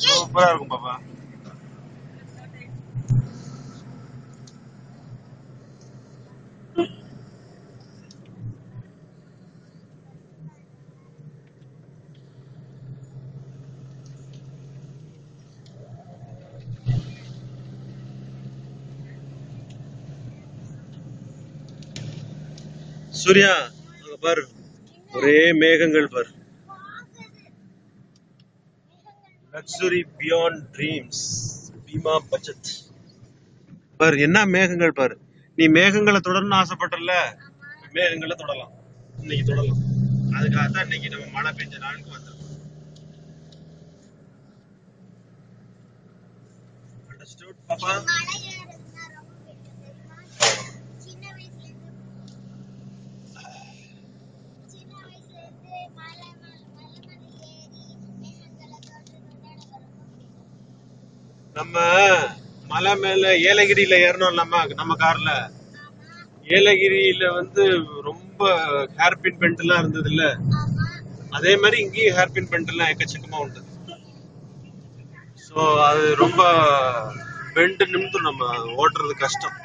சூப்பரா இருக்கும் பாப்பா. சூர்யா அங்க பாரு, ஒரே மேகங்கள் பாரு. Luxury beyond dreams, Bima Bachat. பாரு என்ன மேகங்கள் பாரு. நீ மேகங்களை தொடரணும்னு ஆசைப்பட்டல, மேகங்களை தொடலாம், இன்னைக்கு தொடலாம். அதுக்காக தான் இன்னைக்கு நம்ம மழை பெஞ்ச நாளுக்கு வந்திருக்கோம். Understood, பாப்பா? நம்ம மலை மேல ஏலகிரியில ஏறணும் நம்ம கார்ல. ஏலகிரியில வந்து ரொம்ப ஹேர்பின் பெண்ட் எல்லாம் இருந்தது இல்ல, அதே மாதிரி இங்கேயும் ஹேர்பின் பெண்ட் எல்லாம் எக்கச்சக்கமா உண்டு. சோ அது ரொம்ப பெண்ட் நிமித்தம் நம்ம ஓட்டுறது கஷ்டம்.